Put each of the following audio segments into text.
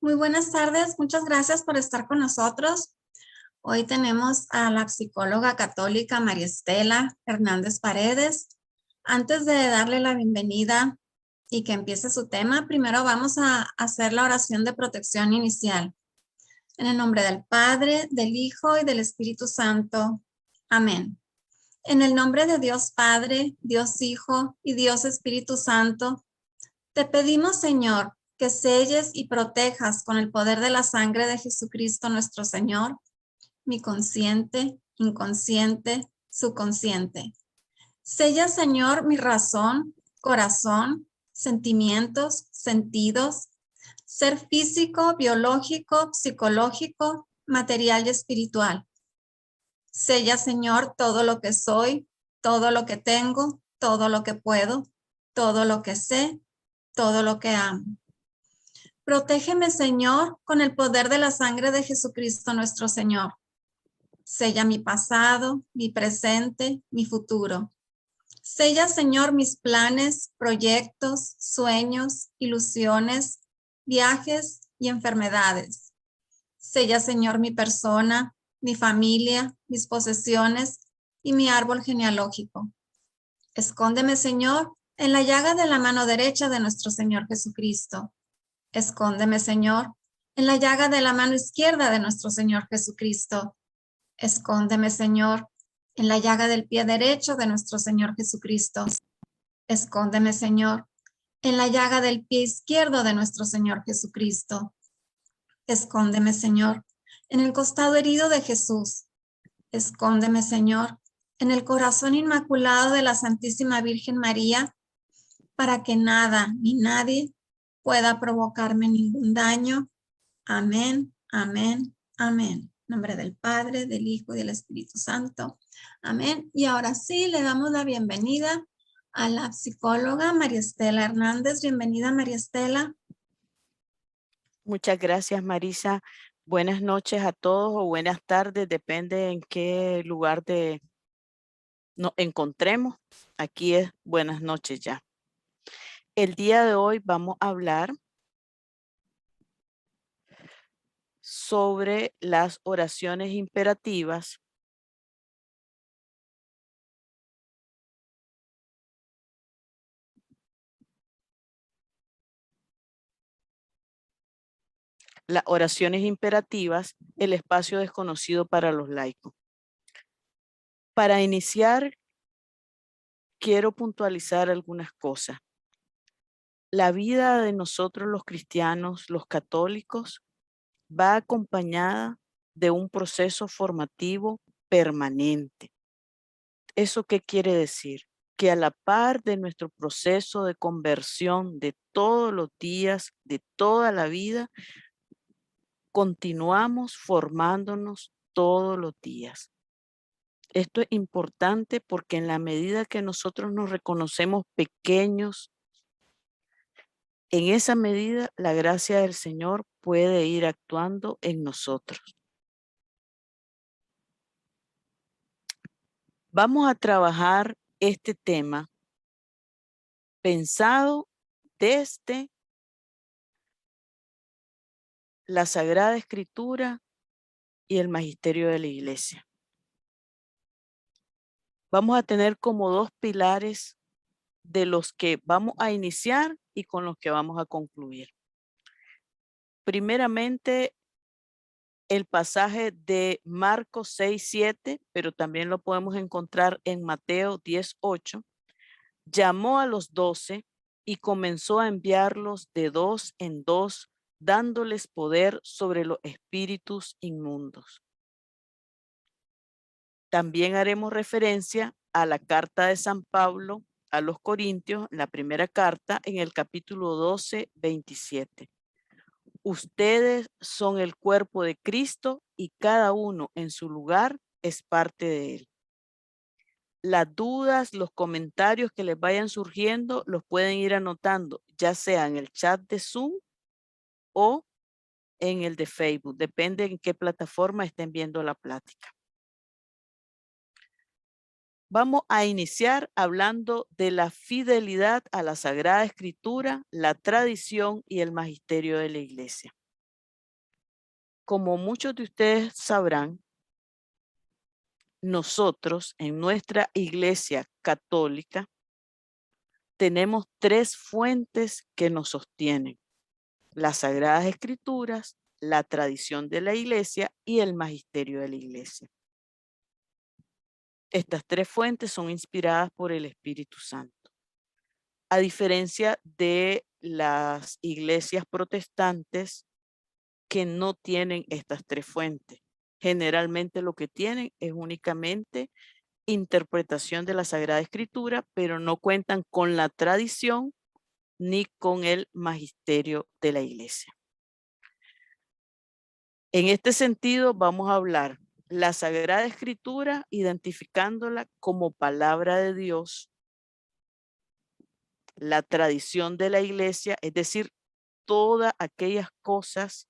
Muy buenas tardes, muchas gracias por estar con nosotros. Hoy tenemos a la psicóloga católica María Estela Hernández Paredes. Antes de darle la bienvenida y que empiece su tema, primero vamos a hacer la oración de protección inicial. En el nombre del Padre, del Hijo y del Espíritu Santo. Amén. En el nombre de Dios Padre, Dios Hijo y Dios Espíritu Santo, te pedimos, Señor, que selles y protejas con el poder de la sangre de Jesucristo nuestro Señor, mi consciente, inconsciente, subconsciente. Sella, Señor, mi razón, corazón, sentimientos, sentidos, ser físico, biológico, psicológico, material y espiritual. Sella, Señor, todo lo que soy, todo lo que tengo, todo lo que puedo, todo lo que sé, todo lo que amo. Protégeme, Señor, con el poder de la sangre de Jesucristo nuestro Señor. Sella mi pasado, mi presente, mi futuro. Sella, Señor, mis planes, proyectos, sueños, ilusiones, viajes y enfermedades. Sella, Señor, mi persona, mi familia, mis posesiones y mi árbol genealógico. Escóndeme, Señor, en la llaga de la mano derecha de nuestro Señor Jesucristo. Escóndeme, Señor, en la llaga de la mano izquierda de nuestro Señor Jesucristo. Escóndeme, Señor, en la llaga del pie derecho de nuestro Señor Jesucristo. Escóndeme, Señor, en la llaga del pie izquierdo de nuestro Señor Jesucristo. Escóndeme, Señor, en el costado herido de Jesús. Escóndeme, Señor, en el corazón inmaculado de la Santísima Virgen María, para que nada ni nadie pueda provocarme ningún daño. Amén, amén, amén. En nombre del Padre, del Hijo y del Espíritu Santo. Amén. Y ahora sí, le damos la bienvenida a la psicóloga María Estela Hernández. Bienvenida, María Estela. Muchas gracias, Marisa. Buenas noches a todos o buenas tardes, depende en qué lugar nos encontremos. Aquí es buenas noches ya. El día de hoy vamos a hablar sobre las oraciones imperativas el espacio desconocido para los laicos. Para iniciar, quiero puntualizar algunas cosas. La vida de nosotros los cristianos, los católicos, va acompañada de un proceso formativo permanente. ¿Eso qué quiere decir? Que a la par de nuestro proceso de conversión de todos los días, de toda la vida, continuamos formándonos todos los días. Esto es importante porque en la medida que nosotros nos reconocemos pequeños, en esa medida la gracia del Señor puede ir actuando en nosotros. Vamos a trabajar este tema pensado desde la Sagrada Escritura y el magisterio de la Iglesia. Vamos a tener como dos pilares de los que vamos a iniciar y con los que vamos a concluir. Primeramente, el pasaje de Marcos 6:7, pero también lo podemos encontrar en Mateo 10:8. Llamó a los 12 y comenzó a enviarlos de dos en dos, dándoles poder sobre los espíritus inmundos. También haremos referencia a la carta de San Pablo a los Corintios, la primera carta, en el capítulo 12:27. Ustedes son el cuerpo de Cristo y cada uno en su lugar es parte de él. Las dudas, los comentarios que les vayan surgiendo, los pueden ir anotando, ya sea en el chat de Zoom o en el de Facebook, depende en qué plataforma estén viendo la plática. Vamos a iniciar hablando de la fidelidad a la Sagrada Escritura, la tradición y el magisterio de la Iglesia. como muchos de ustedes sabrán, nosotros en nuestra iglesia católica tenemos 3 fuentes que nos sostienen: las Sagradas Escrituras, la tradición de la iglesia y el magisterio de la iglesia. Estas 3 fuentes son inspiradas por el Espíritu Santo. A diferencia de las iglesias protestantes que no tienen estas 3 fuentes. Generalmente lo que tienen es únicamente interpretación de la Sagrada Escritura, pero no cuentan con la tradición ni con el magisterio de la iglesia. En este sentido, vamos a hablar la Sagrada Escritura, identificándola como palabra de Dios, la tradición de la iglesia, es decir, todas aquellas cosas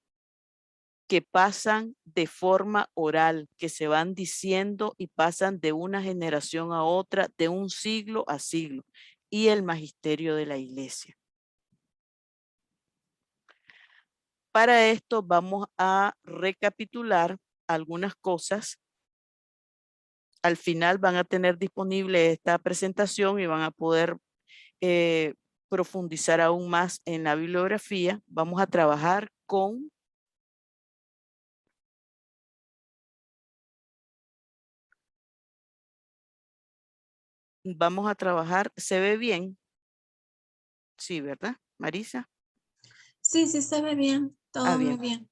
que pasan de forma oral, que se van diciendo y pasan de una generación a otra, de un siglo a siglo, y el magisterio de la iglesia. Para esto vamos a recapitular algunas cosas. Al final van a tener disponible esta presentación y van a poder profundizar aún más en la bibliografía. Vamos a trabajar con ¿se ve bien? Sí, ¿verdad, Marisa? Sí, sí se ve bien, todo muy Bien. bien.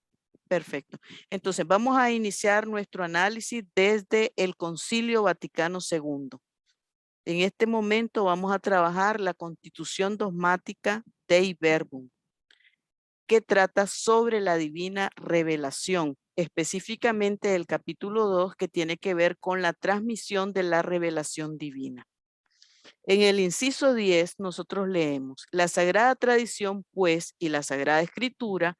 Perfecto. Entonces vamos a iniciar nuestro análisis desde el Concilio Vaticano II. En este momento vamos a trabajar la Constitución Dogmática Dei Verbum, que trata sobre la divina revelación, específicamente el capítulo 2, que tiene que ver con la transmisión de la revelación divina. En el inciso 10 nosotros leemos: la Sagrada Tradición, pues, y la Sagrada Escritura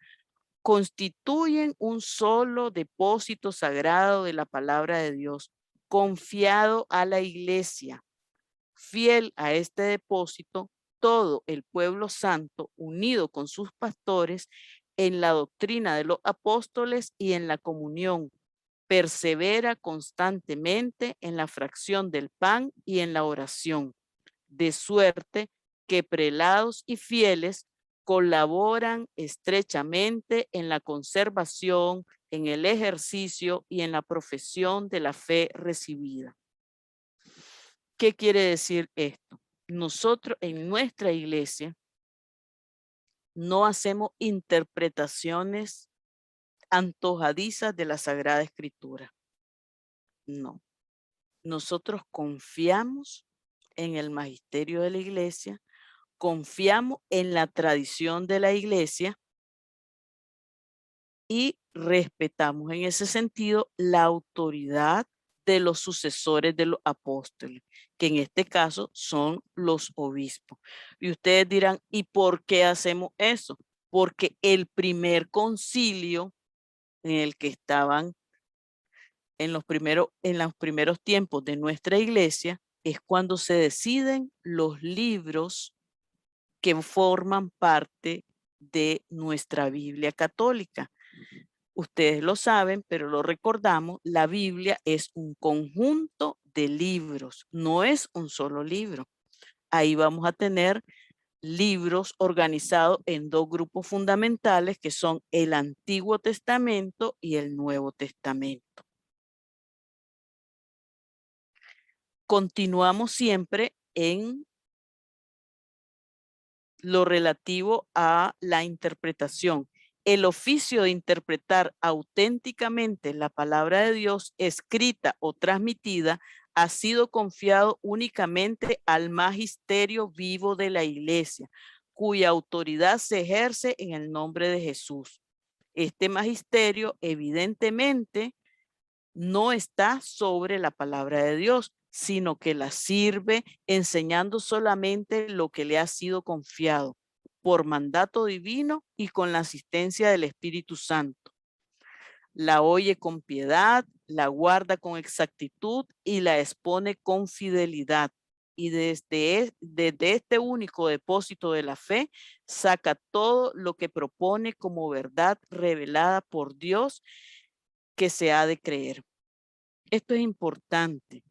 constituyen un solo depósito sagrado de la palabra de Dios, confiado a la iglesia. Fiel a este depósito, todo el pueblo santo, unido con sus pastores, en la doctrina de los apóstoles y en la comunión, persevera constantemente en la fracción del pan y en la oración, de suerte que prelados y fieles colaboran estrechamente en la conservación, en el ejercicio y en la profesión de la fe recibida. ¿Qué quiere decir esto? Nosotros en nuestra iglesia no hacemos interpretaciones antojadizas de la Sagrada Escritura. No. Nosotros confiamos en el magisterio de la iglesia, confiamos en la tradición de la iglesia y respetamos en ese sentido la autoridad de los sucesores de los apóstoles, que en este caso son los obispos. Y ustedes dirán, ¿y por qué hacemos eso? Porque el primer concilio en el que estaban en los primeros tiempos de nuestra iglesia es cuando se deciden los libros que forman parte de nuestra Biblia católica. Ustedes lo saben, pero lo recordamos, la Biblia es un conjunto de libros, no es un solo libro. Ahí vamos a tener libros organizados en 2 grupos fundamentales que son el Antiguo Testamento y el Nuevo Testamento. Continuamos siempre en lo relativo a la interpretación. El oficio de interpretar auténticamente la palabra de Dios escrita o transmitida ha sido confiado únicamente al magisterio vivo de la iglesia, cuya autoridad se ejerce en el nombre de Jesús. Este magisterio evidentemente no está sobre la palabra de Dios, sino que la sirve enseñando solamente lo que le ha sido confiado por mandato divino y con la asistencia del Espíritu Santo. La oye con piedad, la guarda con exactitud y la expone con fidelidad. y desde este único depósito de la fe saca todo lo que propone como verdad revelada por Dios que se ha de creer. Esto es importante.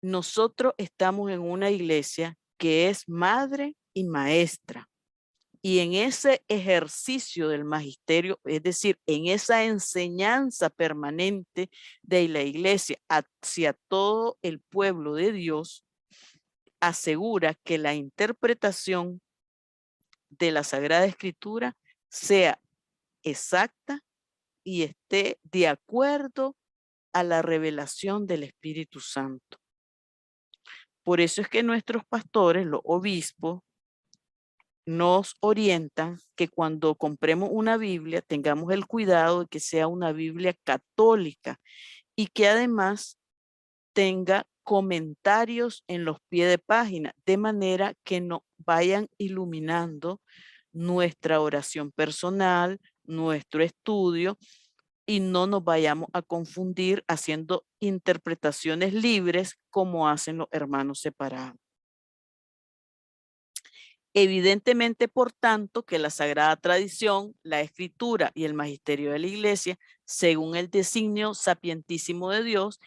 Nosotros estamos en una iglesia que es madre y maestra. Y en ese ejercicio del magisterio, es decir, en esa enseñanza permanente de la iglesia hacia todo el pueblo de Dios, asegura que la interpretación de la Sagrada Escritura sea exacta y esté de acuerdo a la revelación del Espíritu Santo. Por eso es que nuestros pastores, los obispos, nos orientan que cuando compremos una Biblia tengamos el cuidado de que sea una Biblia católica y que además tenga comentarios en los pies de página, de manera que nos vayan iluminando nuestra oración personal, nuestro estudio, y no nos vayamos a confundir haciendo interpretaciones libres como hacen los hermanos separados. Evidentemente, por tanto, que la sagrada tradición, la escritura y el magisterio de la iglesia, según el designio sapientísimo de Dios,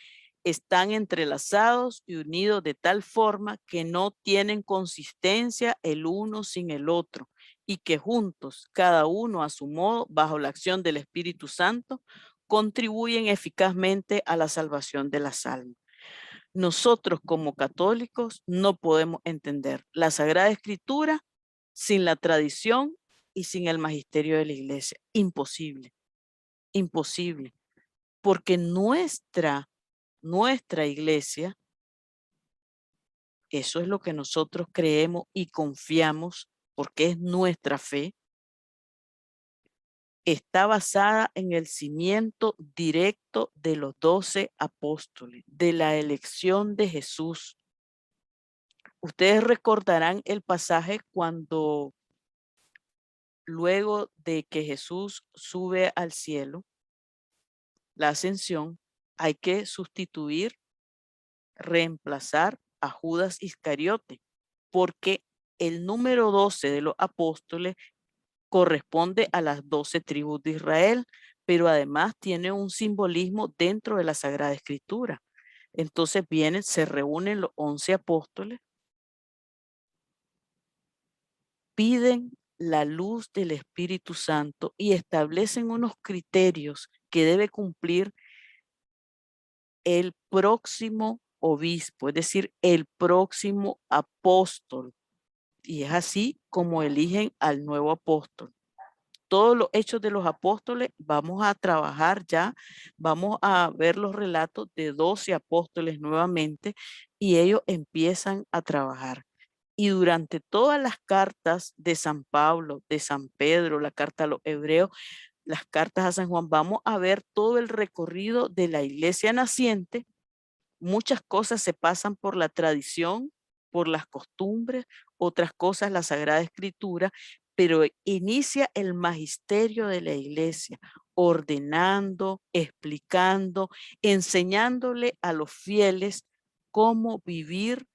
están entrelazados y unidos de tal forma que no tienen consistencia el uno sin el otro y que juntos, cada uno a su modo, bajo la acción del Espíritu Santo, contribuyen eficazmente a la salvación de las almas. Nosotros como católicos no podemos entender la Sagrada Escritura sin la tradición y sin el magisterio de la iglesia. Imposible, imposible. Porque nuestra iglesia, eso es lo que nosotros creemos y confiamos porque es nuestra fe, está basada en el cimiento directo de los 12 apóstoles, de la elección de Jesús. Ustedes recordarán el pasaje cuando luego de que Jesús sube al cielo, la ascensión, hay que sustituir, reemplazar a Judas Iscariote, porque el número 12 de los apóstoles corresponde a las 12 tribus de Israel, pero además tiene un simbolismo dentro de la Sagrada Escritura. Entonces se reúnen los 11 apóstoles, piden la luz del Espíritu Santo y establecen unos criterios que debe cumplir el próximo obispo, es decir, el próximo apóstol. Y es así como eligen al nuevo apóstol. Todos los hechos de los apóstoles, vamos a trabajar ya, vamos a ver los relatos de 12 apóstoles nuevamente y ellos empiezan a trabajar. Y durante todas las cartas de San Pablo, de San Pedro, la carta a los hebreos, las cartas a San Juan, vamos a ver todo el recorrido de la iglesia naciente. Muchas cosas se pasan por la tradición, por las costumbres, otras cosas la Sagrada Escritura, pero inicia el magisterio de la iglesia, ordenando, explicando, enseñándole a los fieles cómo vivir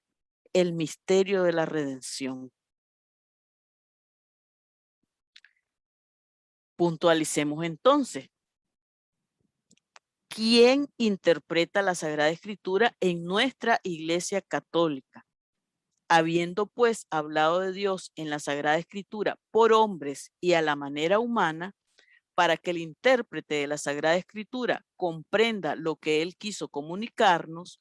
el misterio de la redención. Puntualicemos entonces. ¿Quién interpreta la Sagrada Escritura en nuestra Iglesia Católica? Habiendo pues hablado de Dios en la Sagrada Escritura por hombres y a la manera humana, para que el intérprete de la Sagrada Escritura comprenda lo que él quiso comunicarnos,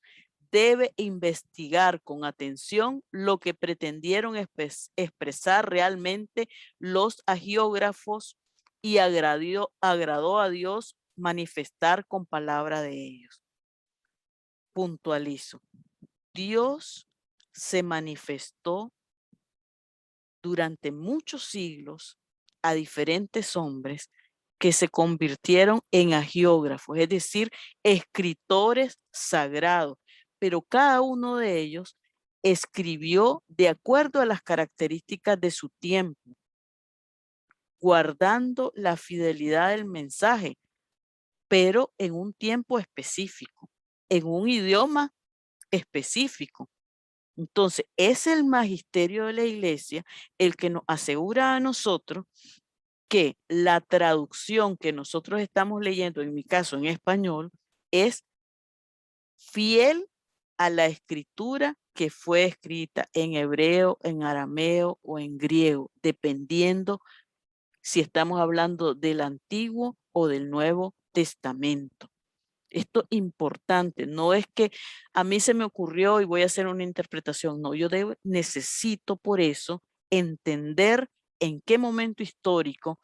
debe investigar con atención lo que pretendieron expresar realmente los agiógrafos y agradó a Dios manifestar con palabra de ellos. Puntualizo. Dios se manifestó durante muchos siglos a diferentes hombres que se convirtieron en agiógrafos, es decir, escritores sagrados, pero cada uno de ellos escribió de acuerdo a las características de su tiempo, guardando la fidelidad del mensaje, pero en un tiempo específico, en un idioma específico. Entonces, es el magisterio de la iglesia el que nos asegura a nosotros que la traducción que nosotros estamos leyendo, en mi caso en español, es fiel a la escritura que fue escrita en hebreo, en arameo o en griego, dependiendo si estamos hablando del Antiguo o del Nuevo Testamento. Esto es importante, no es que a mí se me ocurrió y voy a hacer una interpretación, no, yo necesito por eso entender en qué momento histórico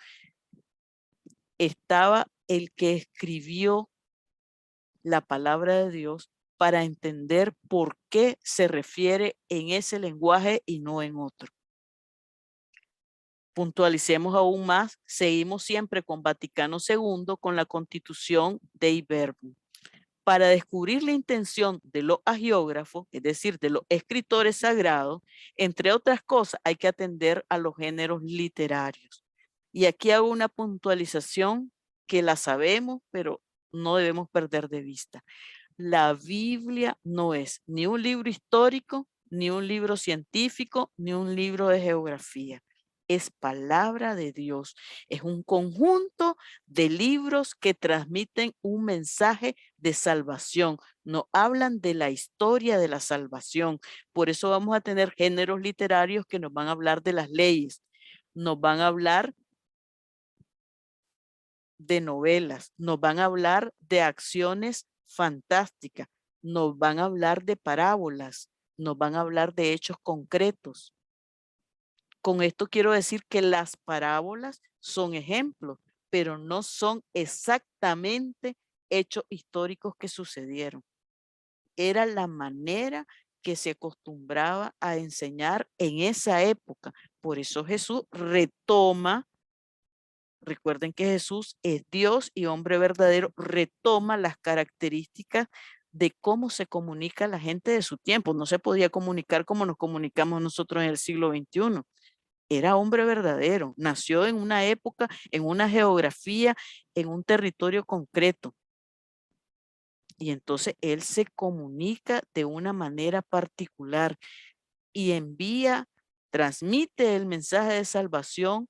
estaba el que escribió la palabra de Dios para entender por qué se refiere en ese lenguaje y no en otro. Puntualicemos aún más, seguimos siempre con Vaticano II, con la Constitución Dei Verbum. Para descubrir la intención de los agiógrafos, es decir, de los escritores sagrados, entre otras cosas, hay que atender a los géneros literarios. Y aquí hago una puntualización que la sabemos, pero no debemos perder de vista. La Biblia no es ni un libro histórico, ni un libro científico, ni un libro de geografía. Es palabra de Dios. Es un conjunto de libros que transmiten un mensaje de salvación. Nos hablan de la historia de la salvación. Por eso vamos a tener géneros literarios que nos van a hablar de las leyes. Nos van a hablar de novelas, nos van a hablar de acciones fantásticas, nos van a hablar de parábolas, nos van a hablar de hechos concretos. Con esto quiero decir que las parábolas son ejemplos, pero no son exactamente hechos históricos que sucedieron. Era la manera que se acostumbraba a enseñar en esa época. Por eso Jesús retoma. Recuerden que Jesús es Dios y hombre verdadero, retoma las características de cómo se comunica la gente de su tiempo. No se podía comunicar como nos comunicamos nosotros en el siglo XXI. Era hombre verdadero, nació en una época, en una geografía, en un territorio concreto. Y entonces él se comunica de una manera particular y envía, transmite el mensaje de salvación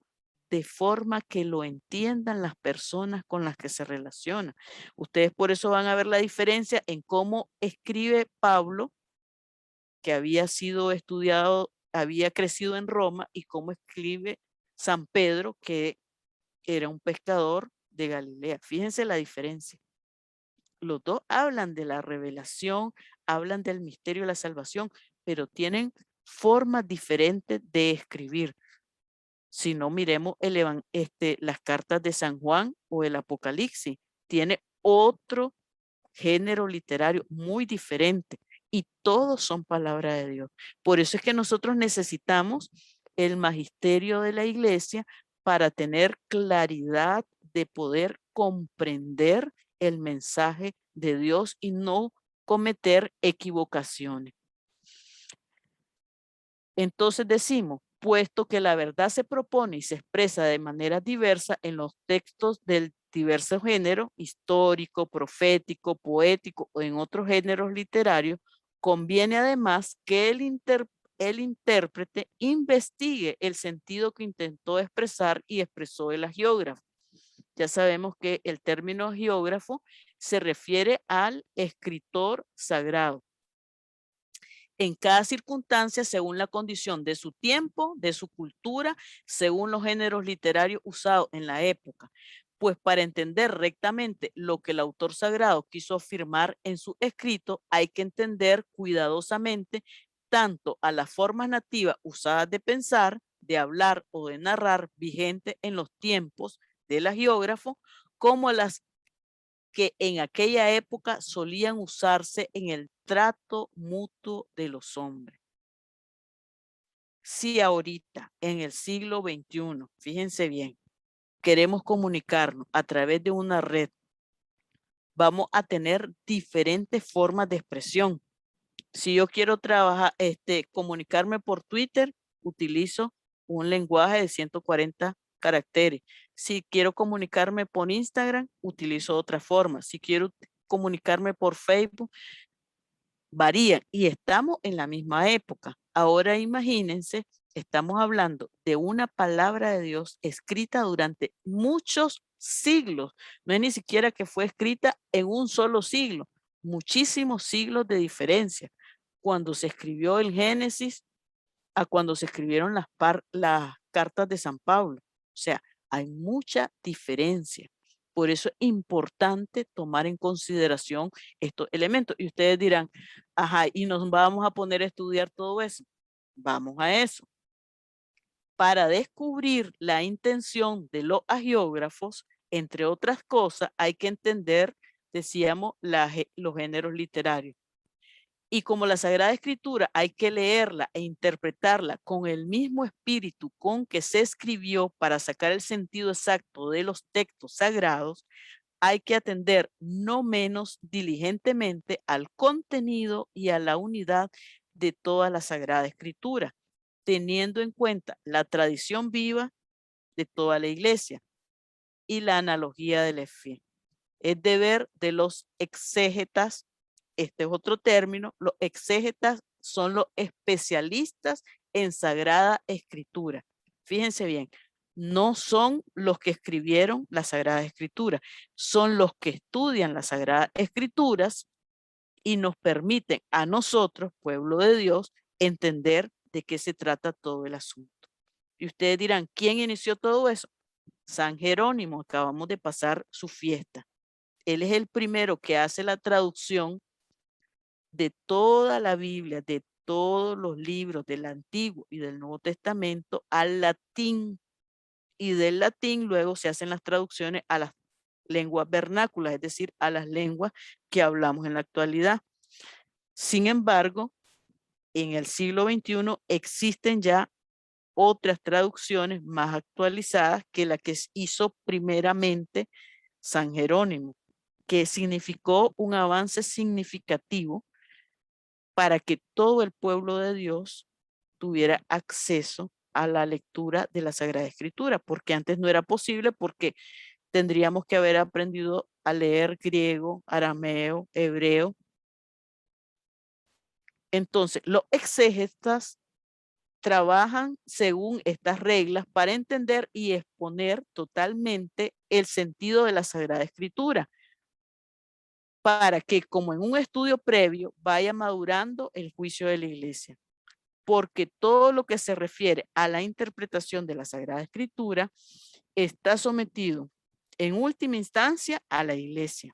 de forma que lo entiendan las personas con las que se relaciona. Ustedes por eso van a ver la diferencia en cómo escribe Pablo, que había sido estudiado, había crecido en Roma, y cómo escribe San Pedro, que era un pescador de Galilea. Fíjense la diferencia. Los dos hablan de la revelación, hablan del misterio de la salvación, pero tienen formas diferentes de escribir. Si no, miremos las cartas de San Juan o el Apocalipsis. Tiene otro género literario muy diferente y todos son palabra de Dios. Por eso es que nosotros necesitamos el magisterio de la iglesia para tener claridad de poder comprender el mensaje de Dios y no cometer equivocaciones. Entonces decimos, puesto que la verdad se propone y se expresa de manera diversa en los textos del diverso género, histórico, profético, poético o en otros géneros literarios, conviene además que el intérprete investigue el sentido que intentó expresar y expresó el agiógrafo. Ya sabemos que el término geógrafo se refiere al escritor sagrado. En cada circunstancia, según la condición de su tiempo, de su cultura, según los géneros literarios usados en la época. Pues para entender rectamente lo que el autor sagrado quiso afirmar en su escrito, hay que entender cuidadosamente tanto a las formas nativas usadas de pensar, de hablar o de narrar vigentes en los tiempos del agiógrafo, como a las que en aquella época solían usarse en el trato mutuo de los hombres. Si ahorita, en el siglo XXI, fíjense bien, queremos comunicarnos a través de una red, vamos a tener diferentes formas de expresión. Si yo quiero trabajar, comunicarme por Twitter, utilizo un lenguaje de 140 caracteres. Si quiero comunicarme por Instagram, utilizo otra forma. Si quiero comunicarme por Facebook, varían y estamos en la misma época. Ahora imagínense, estamos hablando de una palabra de Dios escrita durante muchos siglos. No es ni siquiera que fue escrita en un solo siglo, muchísimos siglos de diferencia. Cuando se escribió el Génesis a cuando se escribieron las cartas de San Pablo. O sea, hay mucha diferencia. Por eso es importante tomar en consideración estos elementos. Y ustedes dirán, ajá, ¿y nos vamos a poner a estudiar todo eso? Vamos a eso. Para descubrir la intención de los agiógrafos, entre otras cosas, hay que entender, decíamos, los géneros literarios. Y como la Sagrada Escritura hay que leerla e interpretarla con el mismo espíritu con que se escribió para sacar el sentido exacto de los textos sagrados, hay que atender no menos diligentemente al contenido y a la unidad de toda la Sagrada Escritura, teniendo en cuenta la tradición viva de toda la Iglesia y la analogía de la fe. Es deber de los exégetas, este es otro término, los exégetas son los especialistas en Sagrada Escritura. Fíjense bien, no son los que escribieron la Sagrada Escritura, son los que estudian las Sagradas Escrituras y nos permiten a nosotros, pueblo de Dios, entender de qué se trata todo el asunto. Y ustedes dirán, ¿quién inició todo eso? San Jerónimo, acabamos de pasar su fiesta. Él es el primero que hace la traducción de toda la Biblia, de todos los libros del Antiguo y del Nuevo Testamento al latín. Y del latín luego se hacen las traducciones a las lenguas vernáculas, es decir, a las lenguas que hablamos en la actualidad. Sin embargo, en el siglo XXI existen ya otras traducciones más actualizadas que la que hizo primeramente San Jerónimo, que significó un avance significativo para que todo el pueblo de Dios tuviera acceso a la lectura de la Sagrada Escritura, porque antes no era posible, porque tendríamos que haber aprendido a leer griego, arameo, hebreo. Entonces, los exégetas trabajan según estas reglas para entender y exponer totalmente el sentido de la Sagrada Escritura, para que, como en un estudio previo, vaya madurando el juicio de la Iglesia. Porque todo lo que se refiere a la interpretación de la Sagrada Escritura está sometido en última instancia a la Iglesia,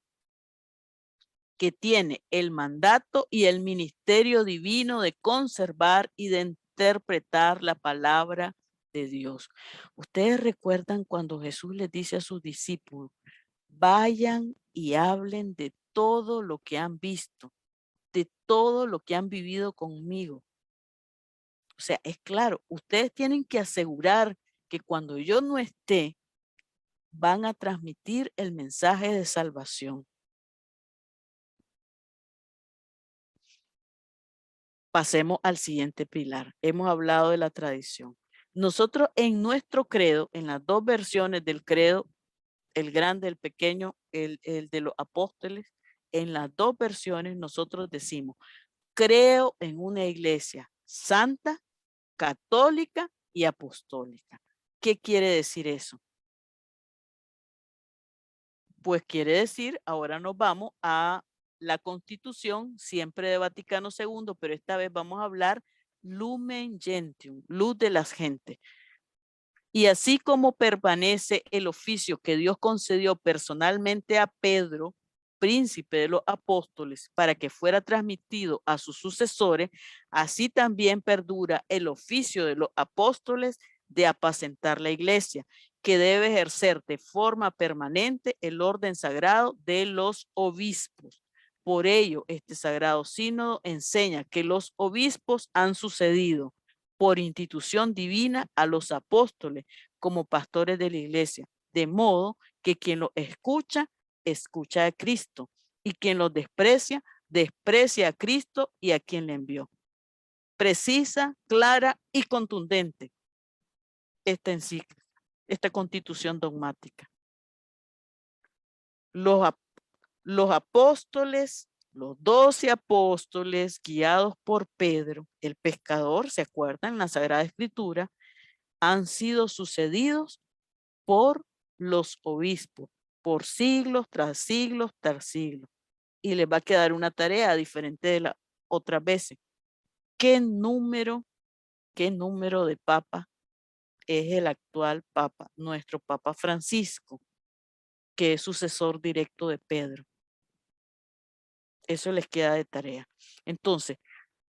que tiene el mandato y el ministerio divino de conservar y de interpretar la palabra de Dios. Ustedes recuerdan cuando Jesús les dice a sus discípulos, vayan y hablen de todo lo que han visto, de todo lo que han vivido conmigo. O sea, es claro, ustedes tienen que asegurar que cuando yo no esté, van a transmitir el mensaje de salvación. Pasemos al siguiente pilar. Hemos hablado de la tradición. Nosotros en nuestro credo, en las dos versiones del credo, el grande, el pequeño, el de los apóstoles, en las dos versiones nosotros decimos, creo en una iglesia santa, católica y apostólica. ¿Qué quiere decir eso? Pues quiere decir, ahora nos vamos a la Constitución, siempre de Vaticano II, pero esta vez vamos a hablar Lumen Gentium, luz de las gentes. Y así como permanece el oficio que Dios concedió personalmente a Pedro, príncipe de los apóstoles, para que fuera transmitido a sus sucesores, así también perdura el oficio de los apóstoles de apacentar la iglesia, que debe ejercer de forma permanente el orden sagrado de los obispos. Por ello, este sagrado sínodo enseña que los obispos han sucedido por institución divina a los apóstoles como pastores de la iglesia, de modo que quien los escucha, escucha a Cristo, y quien los desprecia, desprecia a Cristo y a quien le envió. Precisa, clara y contundente esta encíclica, esta constitución dogmática. Los apóstoles Los 12 apóstoles guiados por Pedro, el pescador, ¿se acuerdan? En la Sagrada Escritura, han sido sucedidos por los obispos, por siglos tras siglos tras siglos. Y les va a quedar una tarea diferente de las otras veces. ¿Qué número de papa es el actual papa? Nuestro Papa Francisco, que es sucesor directo de Pedro. Eso les queda de tarea. Entonces,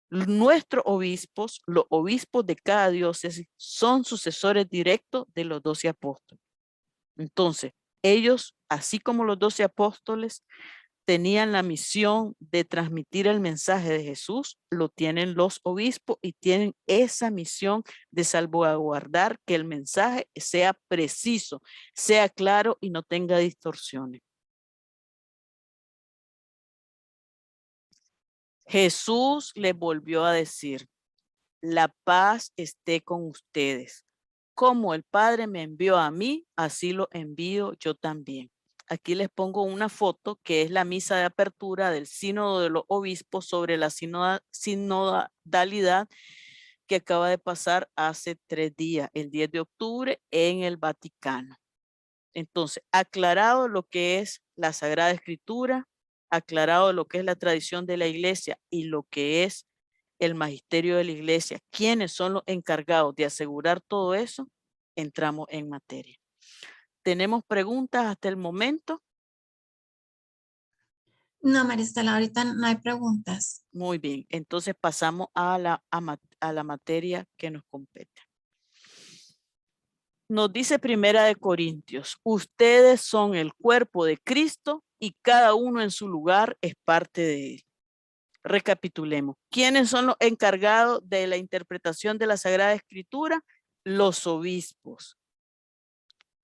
nuestros obispos, los obispos de cada diócesis, son sucesores directos de los 12 apóstoles. Entonces, ellos, así como los 12 apóstoles, tenían la misión de transmitir el mensaje de Jesús, lo tienen los obispos y tienen esa misión de salvaguardar que el mensaje sea preciso, sea claro y no tenga distorsiones. Jesús les volvió a decir: la paz esté con ustedes. Como el Padre me envió a mí, así lo envío yo también. Aquí les pongo una foto que es la misa de apertura del Sínodo de los Obispos sobre la sinodalidad que acaba de pasar hace 3 días, el 10 de octubre, en el Vaticano. Entonces, aclarado lo que es la Sagrada Escritura, aclarado lo que es la tradición de la Iglesia y lo que es el magisterio de la Iglesia, quiénes son los encargados de asegurar todo eso, entramos en materia. ¿Tenemos preguntas hasta el momento? No, María Estela, ahorita no hay preguntas. Muy bien, entonces pasamos a la materia que nos compete. Nos dice Primera de Corintios: ustedes son el cuerpo de Cristo y cada uno en su lugar es parte de él. Recapitulemos. ¿Quiénes son los encargados de la interpretación de la Sagrada Escritura? Los obispos.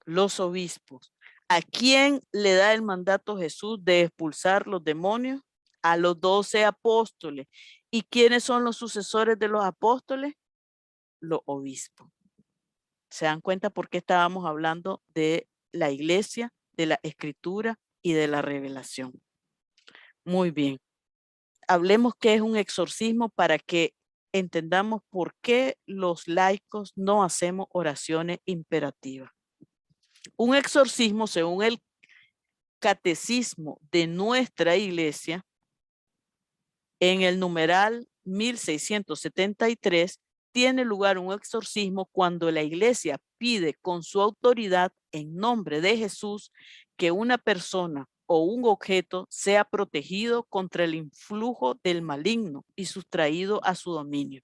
Los obispos. ¿A quién le da el mandato Jesús de expulsar los demonios? A los 12 apóstoles. ¿Y quiénes son los sucesores de los apóstoles? Los obispos. ¿Se dan cuenta por qué estábamos hablando de la iglesia, de la escritura y de la revelación? Muy bien. Hablemos qué es un exorcismo para que entendamos por qué los laicos no hacemos oraciones imperativas. Un exorcismo, según el catecismo de nuestra iglesia, en el numeral 1673, tiene lugar un exorcismo cuando la iglesia pide con su autoridad en nombre de Jesús que una persona o un objeto sea protegido contra el influjo del maligno y sustraído a su dominio.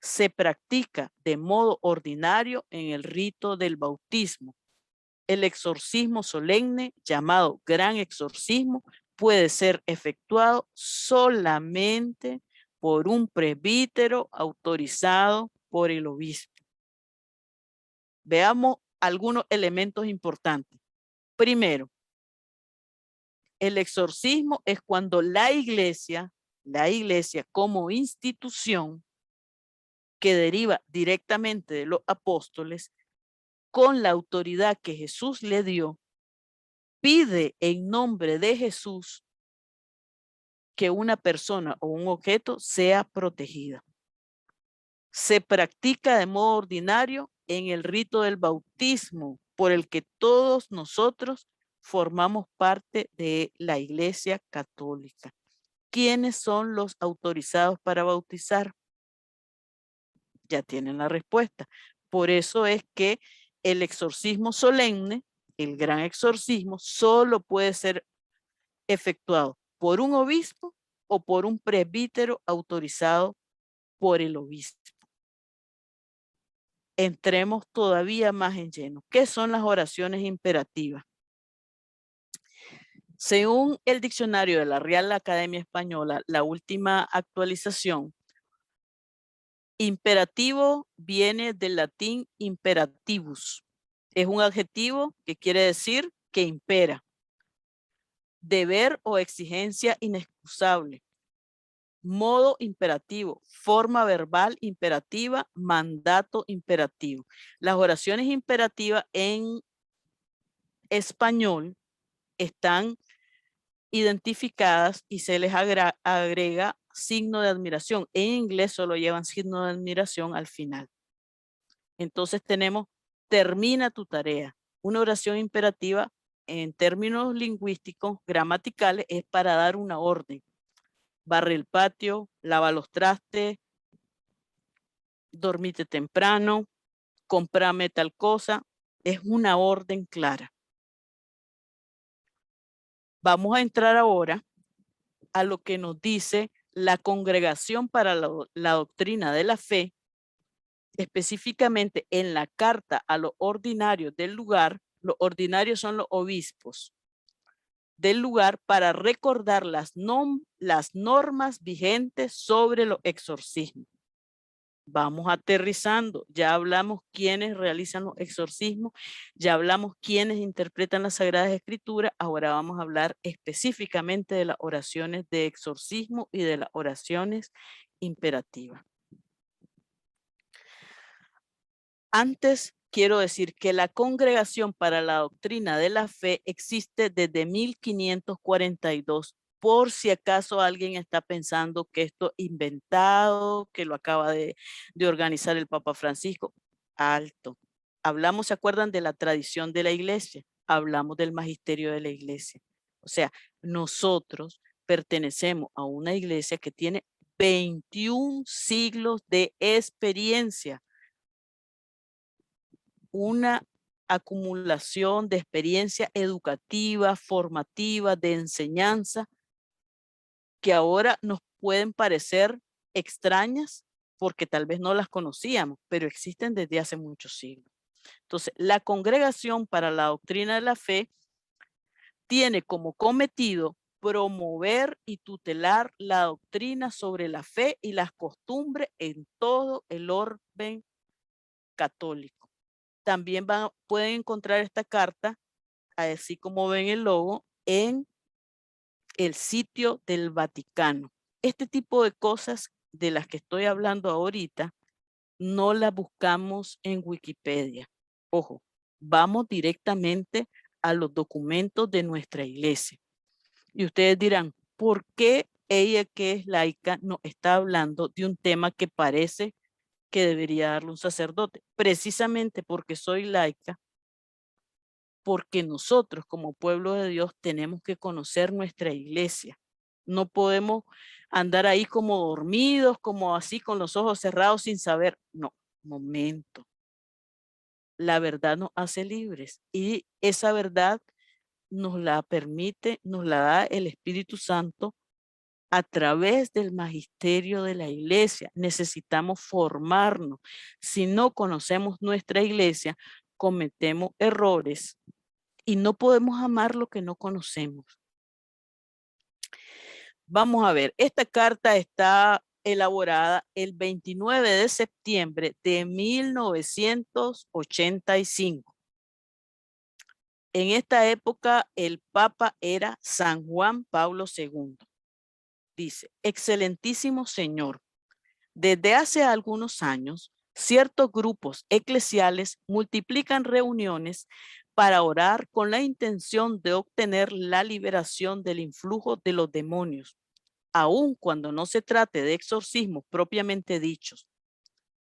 Se practica de modo ordinario en el rito del bautismo. El exorcismo solemne, llamado gran exorcismo, puede ser efectuado solamente por un presbítero autorizado por el obispo. Veamos algunos elementos importantes. Primero, el exorcismo es cuando la iglesia como institución que deriva directamente de los apóstoles, con la autoridad que Jesús le dio, pide en nombre de Jesús que una persona o un objeto sea protegida. Se practica de modo ordinario en el rito del bautismo, por el que todos nosotros formamos parte de la Iglesia Católica. ¿Quiénes son los autorizados para bautizar? Ya tienen la respuesta. Por eso es que el exorcismo solemne, el gran exorcismo, solo puede ser efectuado por un obispo o por un presbítero autorizado por el obispo. Entremos todavía más en lleno. ¿Qué son las oraciones imperativas? Según el diccionario de la Real Academia Española, la última actualización, imperativo viene del latín imperativus. Es un adjetivo que quiere decir que impera. Deber o exigencia inexcusable. Modo imperativo, forma verbal imperativa, mandato imperativo. Las oraciones imperativas en español están identificadas y se les agrega signo de admiración. En inglés solo llevan signo de admiración al final. Entonces tenemos, termina tu tarea. Una oración imperativa en términos lingüísticos, gramaticales, es para dar una orden. Barre el patio, lava los trastes, dormite temprano, cómprame tal cosa. Es una orden clara. Vamos a entrar ahora a lo que nos dice la Congregación para la Doctrina de la Fe, específicamente en la carta a los ordinarios del lugar. Los ordinarios son los obispos del lugar, para recordar las normas vigentes sobre los exorcismos. Vamos aterrizando. Ya hablamos quiénes realizan los exorcismos, ya hablamos quiénes interpretan las Sagradas Escrituras. Ahora vamos a hablar específicamente de las oraciones de exorcismo y de las oraciones imperativas. Antes quiero decir que la Congregación para la Doctrina de la Fe existe desde 1542. Por si acaso alguien está pensando que esto es inventado, que lo acaba de organizar el Papa Francisco. Alto. Hablamos, ¿se acuerdan de la tradición de la iglesia? Hablamos del magisterio de la iglesia. O sea, nosotros pertenecemos a una iglesia que tiene 21 siglos de experiencia. Una acumulación de experiencia educativa, formativa, de enseñanza, que ahora nos pueden parecer extrañas porque tal vez no las conocíamos, pero existen desde hace muchos siglos. Entonces, la Congregación para la Doctrina de la Fe tiene como cometido promover y tutelar la doctrina sobre la fe y las costumbres en todo el orden católico. También pueden encontrar esta carta, así como ven el logo, en el sitio del Vaticano. Este tipo de cosas de las que estoy hablando ahorita no las buscamos en Wikipedia. Ojo, vamos directamente a los documentos de nuestra iglesia. Y ustedes dirán, ¿por qué ella, que es laica, nos está hablando de un tema que parece que debería darle un sacerdote? Precisamente porque soy laica, porque nosotros como pueblo de Dios tenemos que conocer nuestra iglesia. No podemos andar ahí como dormidos, como así con los ojos cerrados sin saber. No, momento. La verdad nos hace libres y esa verdad nos la permite, nos la da el Espíritu Santo a través del magisterio de la iglesia. Necesitamos formarnos. Si no conocemos nuestra iglesia, cometemos errores y no podemos amar lo que no conocemos. Vamos a ver, esta carta está elaborada el 29 de septiembre de 1985. En esta época el Papa era San Juan Pablo II. Dice, excelentísimo Señor, desde hace algunos años, ciertos grupos eclesiales multiplican reuniones para orar con la intención de obtener la liberación del influjo de los demonios, aun cuando no se trate de exorcismos propiamente dichos.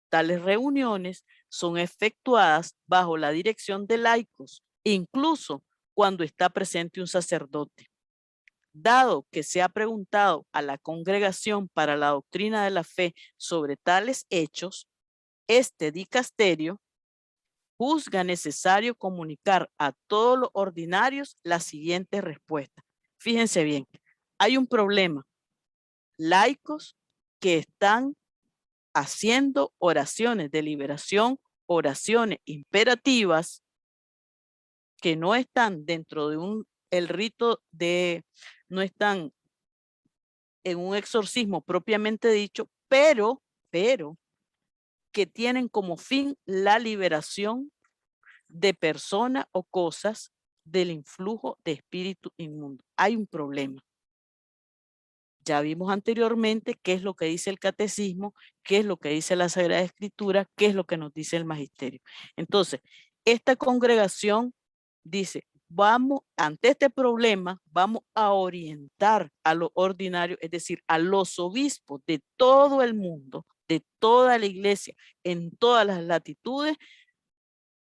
Tales reuniones son efectuadas bajo la dirección de laicos, incluso cuando está presente un sacerdote. Dado que se ha preguntado a la Congregación para la Doctrina de la Fe sobre tales hechos, este dicasterio juzga necesario comunicar a todos los ordinarios la siguiente respuesta. Fíjense bien, hay un problema. Laicos que están haciendo oraciones de liberación, oraciones imperativas, que no están dentro de el rito de, no están en un exorcismo propiamente dicho, pero que tienen como fin la liberación de personas o cosas del influjo de espíritu inmundo. Hay un problema. Ya vimos anteriormente qué es lo que dice el catecismo, qué es lo que dice la Sagrada Escritura, qué es lo que nos dice el magisterio. Entonces, esta congregación dice, ante este problema, vamos a orientar a los ordinarios, es decir, a los obispos de todo el mundo, de toda la iglesia, en todas las latitudes,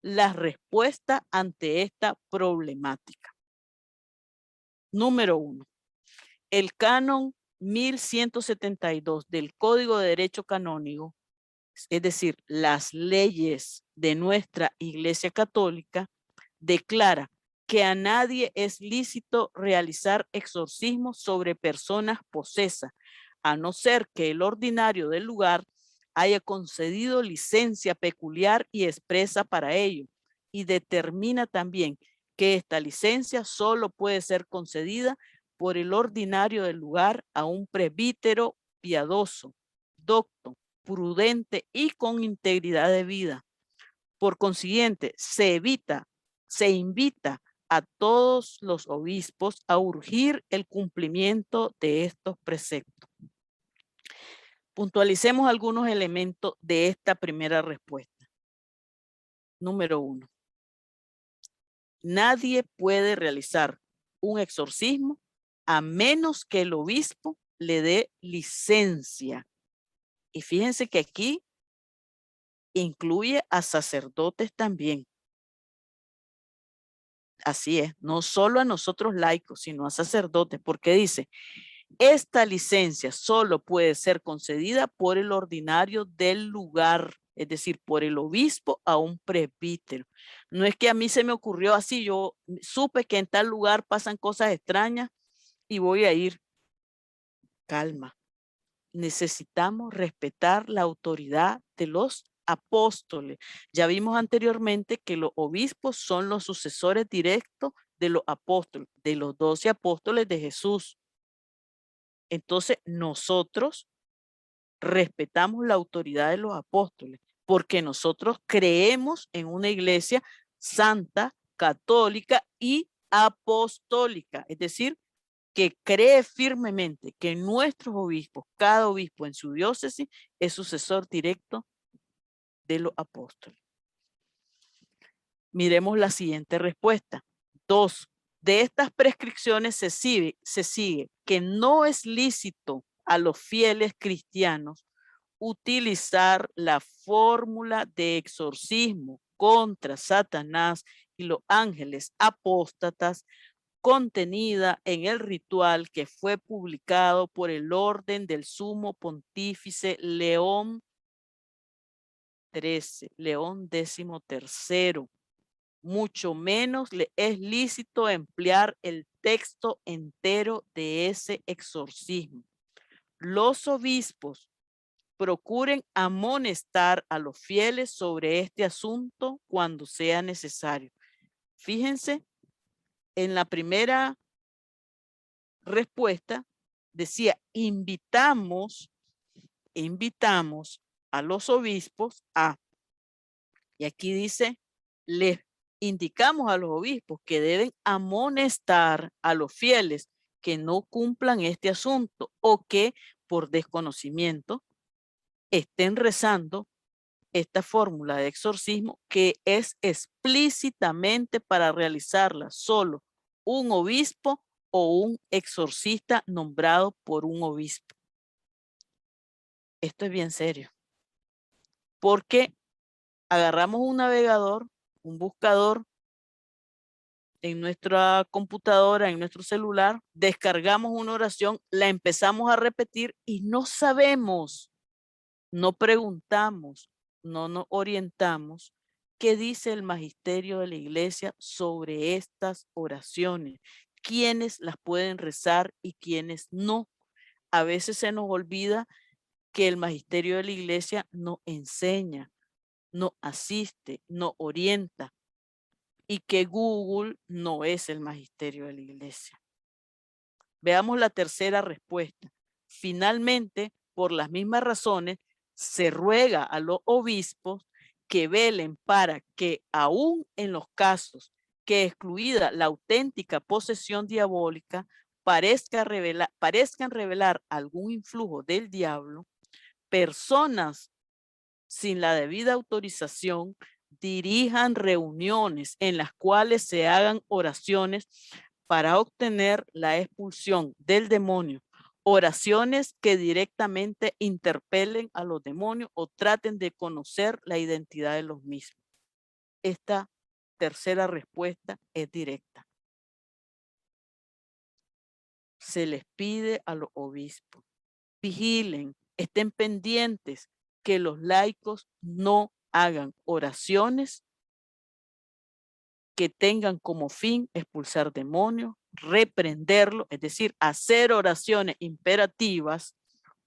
la respuesta ante esta problemática. Número 1. El canon 1172 del Código de Derecho Canónico, es decir, las leyes de nuestra Iglesia Católica, declara que a nadie es lícito realizar exorcismos sobre personas posesas, a no ser que el ordinario del lugar haya concedido licencia peculiar y expresa para ello, y determina también que esta licencia solo puede ser concedida por el ordinario del lugar a un presbítero piadoso, docto, prudente y con integridad de vida. Por consiguiente, se invita a todos los obispos a urgir el cumplimiento de estos preceptos. Puntualicemos algunos elementos de esta primera respuesta. Número 1. Nadie puede realizar un exorcismo a menos que el obispo le dé licencia. Y fíjense que aquí incluye a sacerdotes también. Así es, no solo a nosotros laicos, sino a sacerdotes, porque dice, esta licencia solo puede ser concedida por el ordinario del lugar, es decir, por el obispo a un presbítero. No es que a mí se me ocurrió así, yo supe que en tal lugar pasan cosas extrañas y voy a ir. Calma. Necesitamos respetar la autoridad de los apóstoles. Ya vimos anteriormente que los obispos son los sucesores directos de los apóstoles, de los 12 apóstoles de Jesús. Entonces nosotros respetamos la autoridad de los apóstoles porque nosotros creemos en una iglesia santa, católica y apostólica, es decir, que cree firmemente que nuestros obispos, cada obispo en su diócesis, es sucesor directo de los apóstoles. Miremos la siguiente respuesta. 2. De estas prescripciones se sigue que no es lícito a los fieles cristianos utilizar la fórmula de exorcismo contra Satanás y los ángeles apóstatas contenida en el ritual que fue publicado por el orden del sumo pontífice León XIII, León XIII. Mucho menos le es lícito emplear el texto entero de ese exorcismo. Los obispos procuren amonestar a los fieles sobre este asunto cuando sea necesario. Fíjense, en la primera respuesta decía, invitamos a los obispos a, y aquí dice, les indicamos a los obispos que deben amonestar a los fieles que no cumplan este asunto o que por desconocimiento estén rezando esta fórmula de exorcismo que es explícitamente para realizarla solo un obispo o un exorcista nombrado por un obispo. Esto es bien serio, porque agarramos un navegador, un buscador en nuestra computadora, en nuestro celular, descargamos una oración, la empezamos a repetir y no sabemos, no preguntamos, no nos orientamos qué dice el magisterio de la iglesia sobre estas oraciones, quiénes las pueden rezar y quiénes no. A veces se nos olvida que el magisterio de la iglesia no enseña, no asiste, no orienta y que Google no es el magisterio de la iglesia. Veamos la tercera respuesta. Finalmente, por las mismas razones, se ruega a los obispos que velen para que aún en los casos que excluida la auténtica posesión diabólica parezcan revelar algún influjo del diablo, personas sin la debida autorización dirijan reuniones en las cuales se hagan oraciones para obtener la expulsión del demonio. Oraciones que directamente interpelen a los demonios o traten de conocer la identidad de los mismos. Esta tercera respuesta es directa. Se les pide a los obispos, vigilen, estén pendientes que los laicos no hagan oraciones que tengan como fin expulsar demonios, reprenderlo, es decir, hacer oraciones imperativas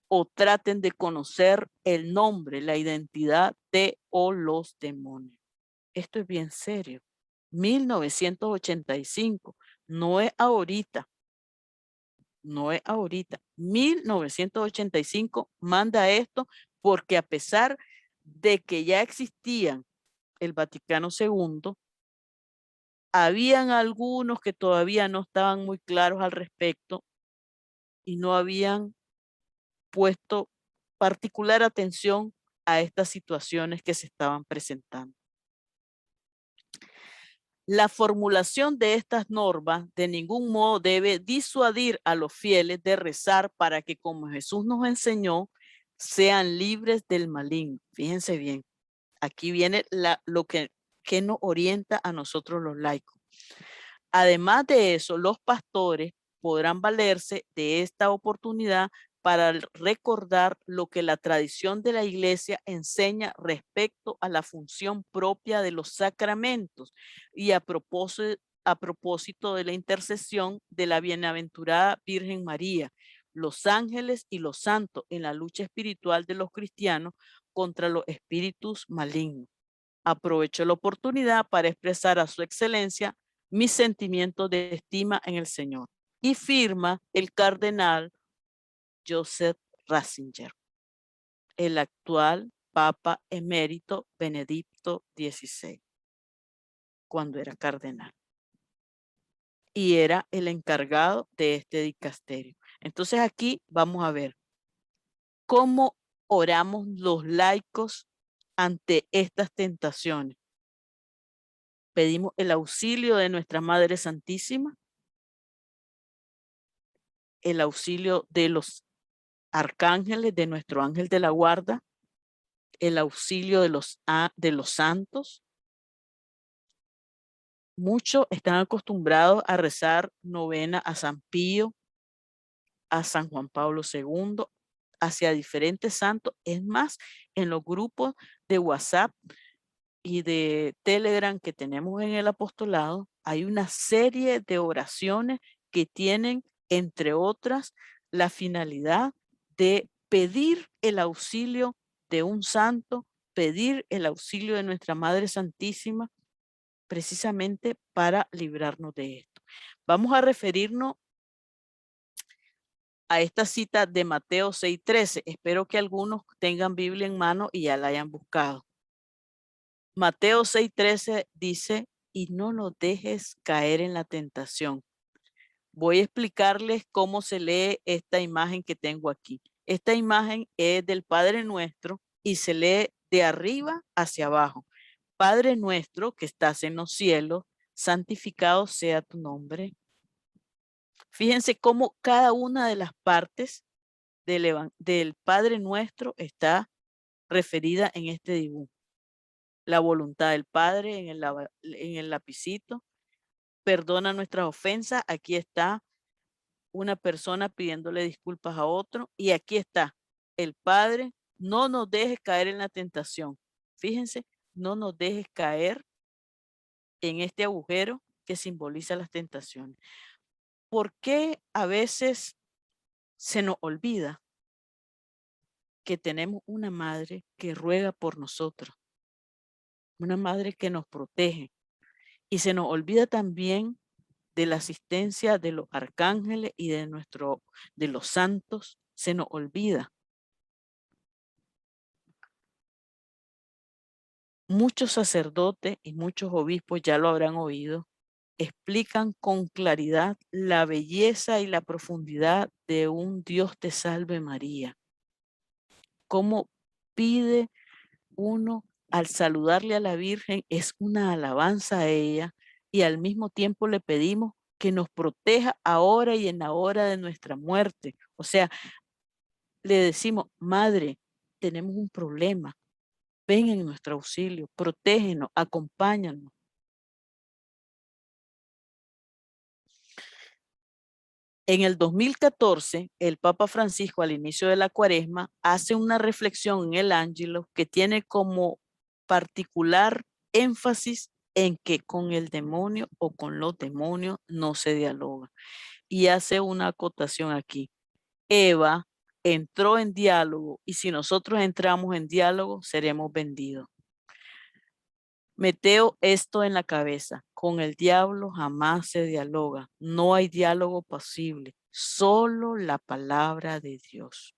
o traten de conocer el nombre, la identidad de o los demonios. Esto es bien serio. 1985, no es ahorita. No es ahorita. 1985 manda esto porque a pesar de que ya existían el Vaticano II, habían algunos que todavía no estaban muy claros al respecto y no habían puesto particular atención a estas situaciones que se estaban presentando. La formulación de estas normas de ningún modo debe disuadir a los fieles de rezar para que, como Jesús nos enseñó, sean libres del maligno. Fíjense bien, aquí viene lo que nos orienta a nosotros los laicos. Además de eso, los pastores podrán valerse de esta oportunidad para recordar lo que la tradición de la iglesia enseña respecto a la función propia de los sacramentos y a propósito de la intercesión de la bienaventurada Virgen María, los ángeles y los santos en la lucha espiritual de los cristianos contra los espíritus malignos. Aprovecho la oportunidad para expresar a su excelencia mis sentimientos de estima en el Señor. Y firma el cardenal Joseph Ratzinger, el actual Papa emérito Benedicto XVI, cuando era cardenal. Y era el encargado de este dicasterio. Entonces aquí vamos a ver cómo oramos los laicos ante estas tentaciones. Pedimos el auxilio de nuestra Madre Santísima, el auxilio de los arcángeles, de nuestro ángel de la guarda, el auxilio de los santos. Muchos están acostumbrados a rezar novena a San Pío, a San Juan Pablo II, hacia diferentes santos. Es más, en los grupos de WhatsApp y de Telegram que tenemos en el apostolado, hay una serie de oraciones que tienen, entre otras, la finalidad de pedir el auxilio de un santo, pedir el auxilio de nuestra Madre Santísima, precisamente para librarnos de esto. Vamos a referirnos a esta cita de Mateo 6:13. Espero que algunos tengan Biblia en mano y ya la hayan buscado. Mateo 6:13 dice, y no nos dejes caer en la tentación. Voy a explicarles cómo se lee esta imagen que tengo aquí. Esta imagen es del Padre Nuestro y se lee de arriba hacia abajo. Padre nuestro que estás en los cielos, santificado sea tu nombre. Fíjense cómo cada una de las partes del Padre Nuestro está referida en este dibujo. La voluntad del Padre en el lapicito. Perdona nuestras ofensas. Aquí está una persona pidiéndole disculpas a otro. Y aquí está el Padre. No nos dejes caer en la tentación. Fíjense, no nos dejes caer en este agujero que simboliza las tentaciones. ¿Por qué a veces se nos olvida que tenemos una madre que ruega por nosotros? Una madre que nos protege. Y se nos olvida también de la asistencia de los arcángeles y de los santos. Se nos olvida. Muchos sacerdotes y muchos obispos ya lo habrán oído, explican con claridad la belleza y la profundidad de un Dios te salve María. Cómo pide uno al saludarle a la Virgen es una alabanza a ella y al mismo tiempo le pedimos que nos proteja ahora y en la hora de nuestra muerte. O sea, le decimos, Madre, tenemos un problema, ven en nuestro auxilio, protégenos, acompáñanos. En el 2014, el Papa Francisco, al inicio de la Cuaresma, hace una reflexión en el Ángelus que tiene como particular énfasis en que con el demonio o con los demonios no se dialoga. Y hace una acotación aquí. Eva entró en diálogo y si nosotros entramos en diálogo, seremos vendidos. Meteo esto en la cabeza. Con el diablo jamás se dialoga. No hay diálogo posible. Solo la palabra de Dios.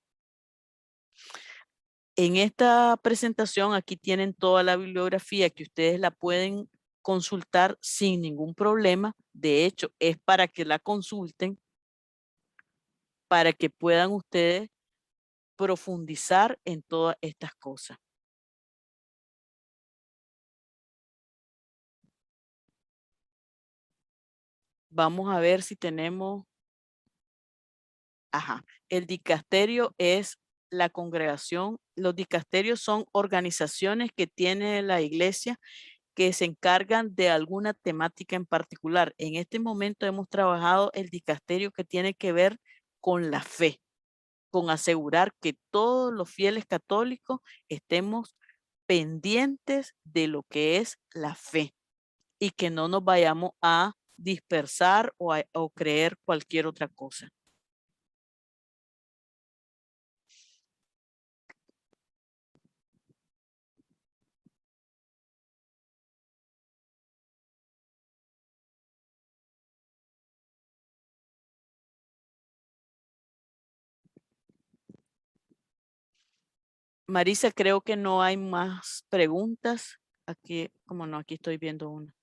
En esta presentación aquí tienen toda la bibliografía que ustedes la pueden consultar sin ningún problema. De hecho, es para que la consulten, para que puedan ustedes profundizar en todas estas cosas. Vamos a ver si tenemos. Ajá. El dicasterio es la congregación. Los dicasterios son organizaciones que tiene la iglesia que se encargan de alguna temática en particular. En este momento hemos trabajado el dicasterio que tiene que ver con la fe, con asegurar que todos los fieles católicos estemos pendientes de lo que es la fe y que no nos vayamos a dispersar o creer cualquier otra cosa. Marisa, creo que no hay más preguntas. Aquí, como no, aquí estoy viendo una.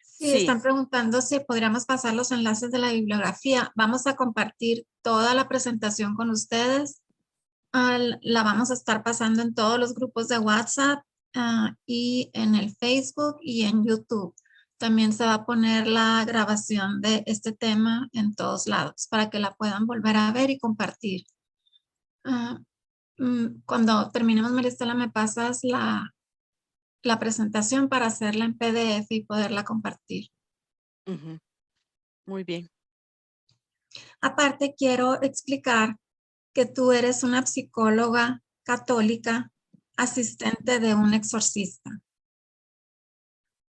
Sí, Sí, están preguntando si podríamos pasar los enlaces de la bibliografía. Vamos a compartir toda la presentación con ustedes. La vamos a estar pasando en todos los grupos de WhatsApp y en el Facebook y en YouTube. También se va a poner la grabación de este tema en todos lados para que la puedan volver a ver y compartir. Cuando terminemos, Maristela, me pasas la presentación para hacerla en PDF y poderla compartir. muy bien. Aparte, quiero explicar que tú eres una psicóloga católica, asistente de un exorcista.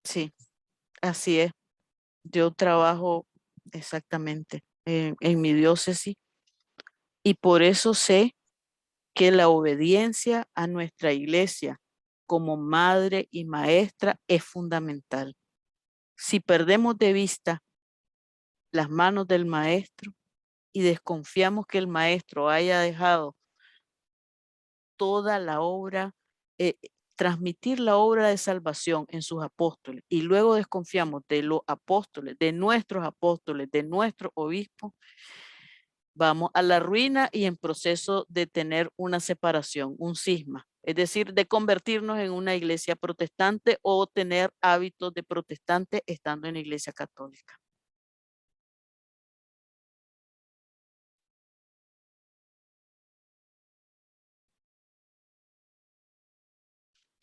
Sí, así es. Yo trabajo exactamente en mi diócesis y por eso sé que la obediencia a nuestra iglesia como madre y maestra es fundamental. Si perdemos de vista las manos del maestro y desconfiamos que el maestro haya dejado toda la obra, transmitir la obra de salvación en sus apóstoles y luego desconfiamos de los apóstoles, de nuestro obispo, vamos a la ruina y en proceso de tener una separación, un cisma, es decir, de convertirnos en una iglesia protestante o tener hábitos de protestante estando en la iglesia católica.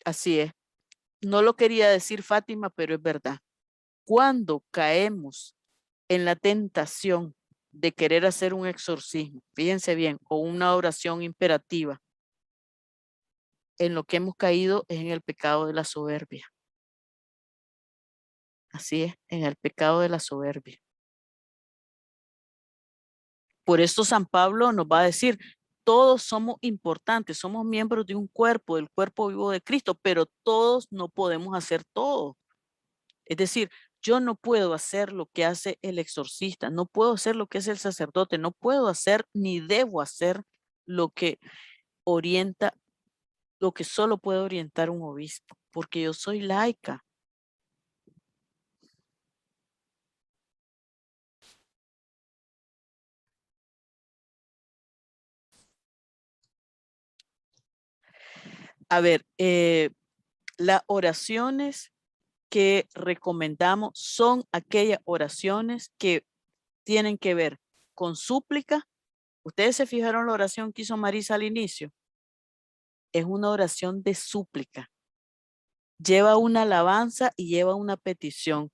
Así es. No lo quería decir Fátima, pero es verdad. Cuando caemos en la tentación de querer hacer un exorcismo, fíjense bien, o una oración imperativa, en lo que hemos caído es en el pecado de la soberbia. Así es, en el pecado de la soberbia. Por eso San Pablo nos va a decir, todos somos importantes, somos miembros de un cuerpo, del cuerpo vivo de Cristo, pero todos no podemos hacer todo. Es decir, yo no puedo hacer lo que hace el exorcista, no puedo hacer lo que hace el sacerdote, no puedo hacer ni debo hacer lo que orienta, lo que solo puede orientar un obispo, porque yo soy laica. A ver, las oraciones que recomendamos son aquellas oraciones que tienen que ver con súplica. Ustedes se fijaron la oración que hizo Marisa al inicio. Es una oración de súplica. Lleva una alabanza y lleva una petición.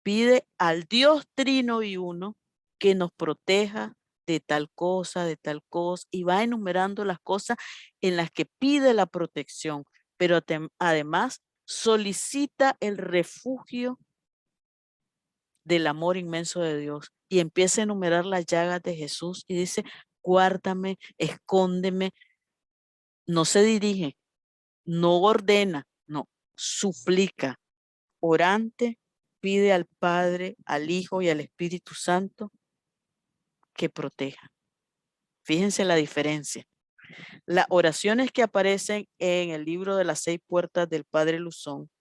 Pide al Dios trino y uno que nos proteja de tal cosa, y va enumerando las cosas en las que pide la protección, pero además solicita el refugio del amor inmenso de Dios y empieza a enumerar las llagas de Jesús y dice, guárdame, escóndeme. No se dirige, no ordena, no, suplica, orante, pide al Padre, al Hijo y al Espíritu Santo que proteja. Fíjense la diferencia. Las oraciones que aparecen en el libro de las 6 puertas del Padre Luzón,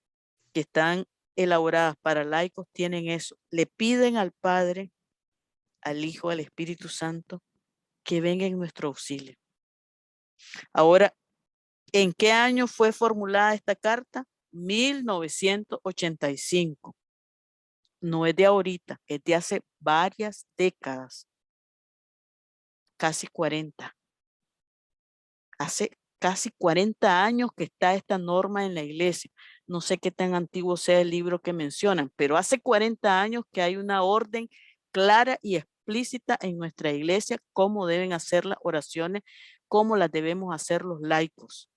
que están elaboradas para laicos, tienen eso. Le piden al Padre, al Hijo, al Espíritu Santo, que venga en nuestro auxilio. Ahora, ¿en qué año fue formulada esta carta? 1985. No es de ahorita, es de hace varias décadas, casi 40. Hace casi 40 años que está esta norma en la iglesia. No sé qué tan antiguo sea el libro que mencionan, pero hace 40 años que hay una orden clara y explícita en nuestra iglesia cómo deben hacer las oraciones, cómo las debemos hacer los laicos.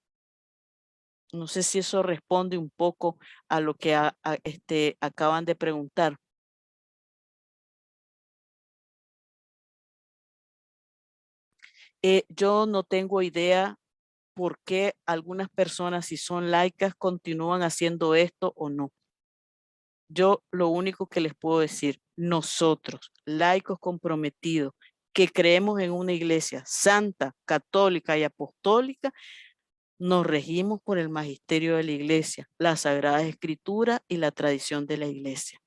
No sé si eso responde un poco a lo que acaban de preguntar. Yo no tengo idea por qué algunas personas, si son laicas, continúan haciendo esto o no. Yo lo único que les puedo decir, nosotros, laicos comprometidos, que creemos en una iglesia santa, católica y apostólica, nos regimos por el magisterio de la iglesia, la Sagrada Escritura y la tradición de la iglesia.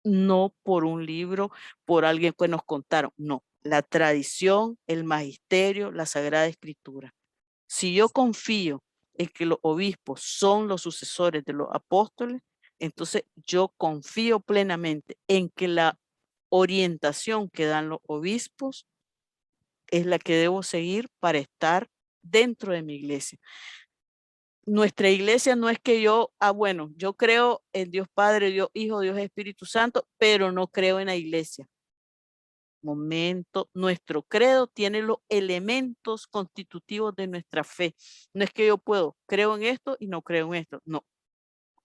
No por un libro, por alguien que nos contaron, no. La tradición, el magisterio, la Sagrada Escritura. Si yo confío en que los obispos son los sucesores de los apóstoles, entonces yo confío plenamente en que la orientación que dan los obispos es la que debo seguir para estar dentro de mi iglesia. Nuestra iglesia no es que bueno, yo creo en Dios Padre, Dios Hijo, Dios Espíritu Santo, pero no creo en la iglesia. Momento, nuestro credo tiene los elementos constitutivos de nuestra fe. No es que yo creo en esto y no creo en esto. No,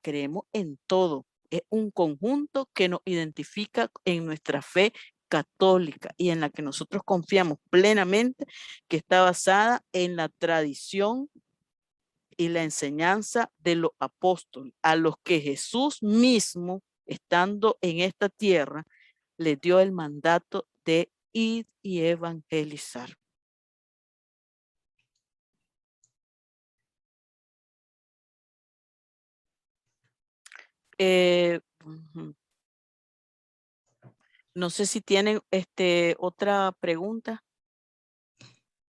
creemos en todo. Es un conjunto que nos identifica en nuestra fe católica y en la que nosotros confiamos plenamente, que está basada en la tradición y la enseñanza de los apóstoles, a los que Jesús mismo, estando en esta tierra, les dio el mandato de ir y evangelizar. No sé si tienen otra pregunta.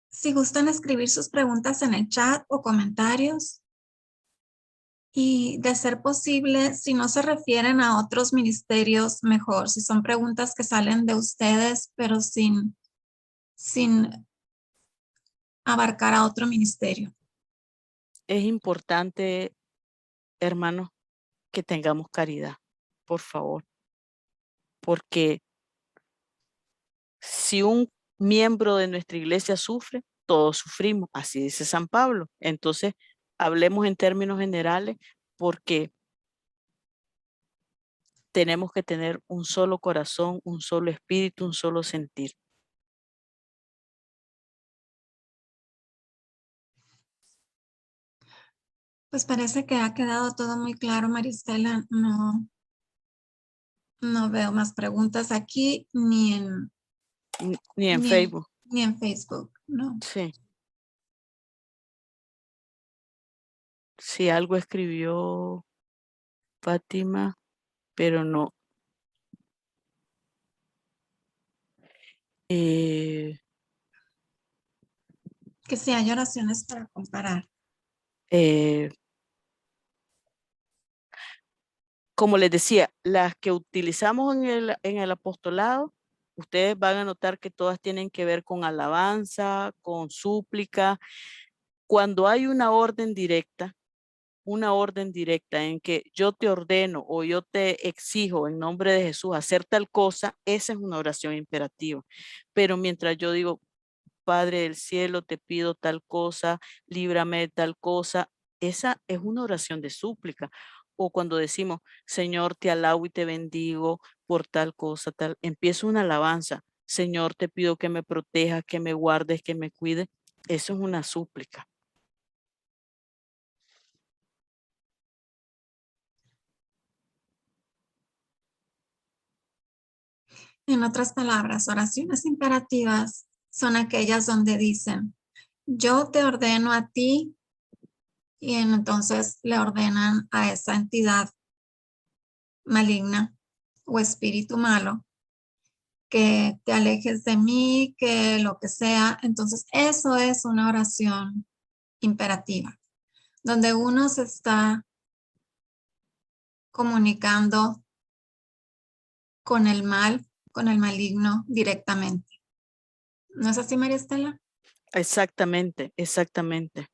Si gustan escribir sus preguntas en el chat o comentarios. Y de ser posible, si no se refieren a otros ministerios, mejor. Si son preguntas que salen de ustedes, pero sin abarcar a otro ministerio. Es importante, hermanos, que tengamos caridad, por favor. Porque si un miembro de nuestra iglesia sufre, todos sufrimos, así dice San Pablo. Entonces, hablemos en términos generales porque tenemos que tener un solo corazón, un solo espíritu, un solo sentir. Pues parece que ha quedado todo muy claro, Maristela. No veo más preguntas aquí Ni en Facebook. Ni en Facebook, no. Sí. Sí, algo escribió Fátima, pero no. Que si hay oraciones para comparar. Como les decía, las que utilizamos en el apostolado, ustedes van a notar que todas tienen que ver con alabanza, con súplica. Cuando hay una orden directa en que yo te ordeno o yo te exijo en nombre de Jesús hacer tal cosa, esa es una oración imperativa. Pero mientras yo digo, Padre del cielo, te pido tal cosa, líbrame de tal cosa, esa es una oración de súplica. O cuando decimos, Señor, te alabo y te bendigo por tal cosa, tal, empieza una alabanza. Señor, te pido que me protejas, que me guardes, que me cuides. Eso es una súplica. En otras palabras, oraciones imperativas son aquellas donde dicen, yo te ordeno a ti, y entonces le ordenan a esa entidad maligna o espíritu malo que te alejes de mí, que lo que sea. Entonces, eso es una oración imperativa, donde uno se está comunicando con el mal, con el maligno directamente. ¿No es así, María Estela? Exactamente, exactamente.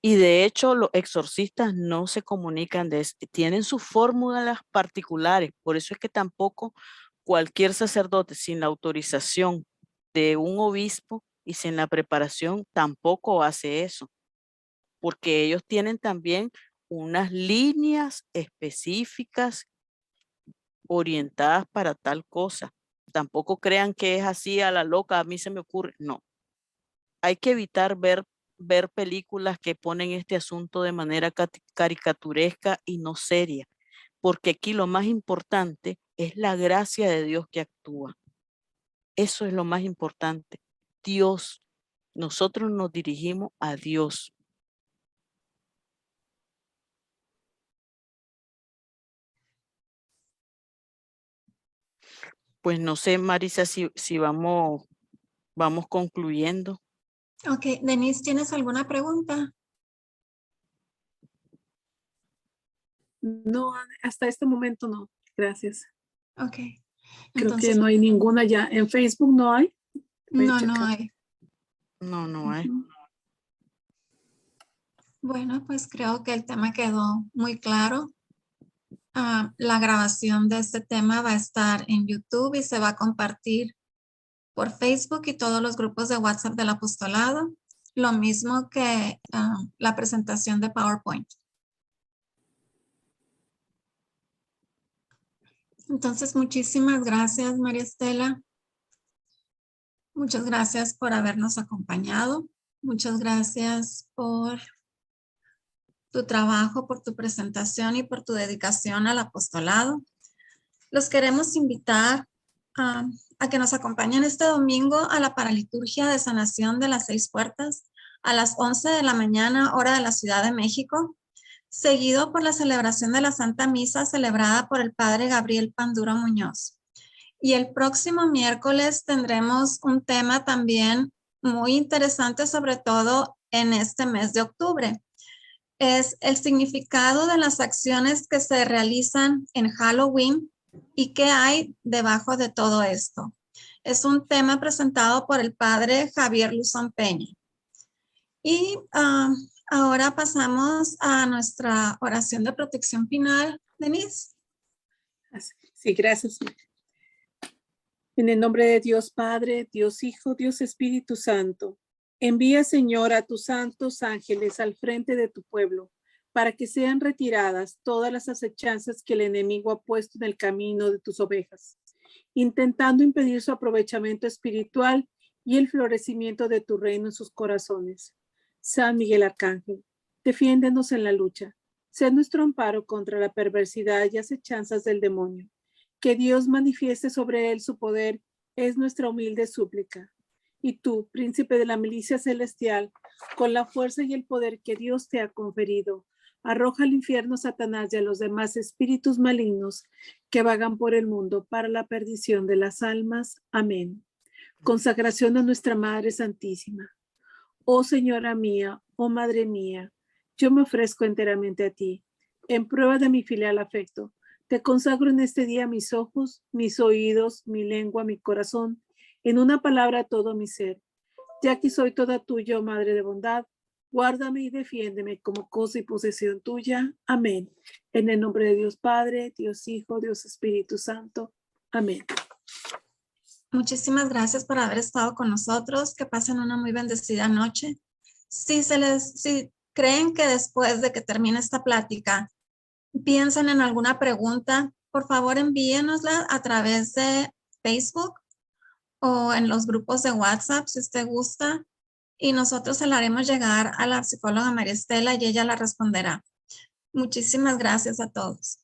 Y de hecho, los exorcistas no se comunican tienen sus fórmulas particulares. Por eso es que tampoco cualquier sacerdote sin la autorización de un obispo y sin la preparación tampoco hace eso, porque ellos tienen también unas líneas específicas orientadas para tal cosa. Tampoco crean que es así a la loca, a mí se me ocurre. No, hay que evitar ver películas que ponen este asunto de manera caricaturesca y no seria, porque aquí lo más importante es la gracia de Dios que actúa. Eso es lo más importante. Dios. Nosotros nos dirigimos a Dios. Pues no sé, Marisa, si vamos concluyendo. Ok, Denise, ¿tienes alguna pregunta? No, hasta este momento no. Gracias. Ok. Creo Entonces, que no hay ninguna ya. En Facebook no hay. Voy a no checar. hay. No hay. Bueno, pues creo que el tema quedó muy claro. La grabación de este tema va a estar en YouTube y se va a compartir por Facebook y todos los grupos de WhatsApp del apostolado, lo mismo que la presentación de PowerPoint. Entonces, muchísimas gracias, María Estela. Muchas gracias por habernos acompañado. Muchas gracias por tu trabajo, por tu presentación y por tu dedicación al apostolado. Los queremos invitar a que nos acompañen este domingo a la paraliturgia de sanación de las 6 puertas a las 11 de la mañana, hora de la Ciudad de México, seguido por la celebración de la Santa Misa celebrada por el Padre Gabriel Panduro Muñoz. Y el próximo miércoles tendremos un tema también muy interesante, sobre todo en este mes de octubre. Es el significado de las acciones que se realizan en Halloween y qué hay debajo de todo esto. Es un tema presentado por el padre Javier Luzón Peña. Y ahora pasamos a nuestra oración de protección final. Denise. Sí, gracias. En el nombre de Dios Padre, Dios Hijo, Dios Espíritu Santo, envía, Señor, a tus santos ángeles al frente de tu pueblo, para que sean retiradas todas las acechanzas que el enemigo ha puesto en el camino de tus ovejas, intentando impedir su aprovechamiento espiritual y el florecimiento de tu reino en sus corazones. San Miguel Arcángel, defiéndenos en la lucha. Sé nuestro amparo contra la perversidad y acechanzas del demonio. Que Dios manifieste sobre él su poder es nuestra humilde súplica. Y tú, príncipe de la milicia celestial, con la fuerza y el poder que Dios te ha conferido, arroja al infierno a Satanás y a los demás espíritus malignos que vagan por el mundo para la perdición de las almas. Amén. Consagración a nuestra Madre Santísima. Oh Señora mía, oh Madre mía, Yo me ofrezco enteramente a ti, en prueba de mi filial afecto. Te consagro en este día mis ojos, mis oídos, mi lengua, mi corazón, en una palabra todo mi ser. Ya que soy toda tuya, oh Madre de bondad, guárdame y defiéndeme como cosa y posesión tuya. Amén. En el nombre de Dios Padre, Dios Hijo, Dios Espíritu Santo. Amén. Muchísimas gracias por haber estado con nosotros. Que pasen una muy bendecida noche. Si creen que después de que termine esta plática piensan en alguna pregunta, por favor envíenosla a través de Facebook o en los grupos de WhatsApp si usted gusta, y nosotros se la haremos llegar a la psicóloga María Estela y ella la responderá. Muchísimas gracias a todos.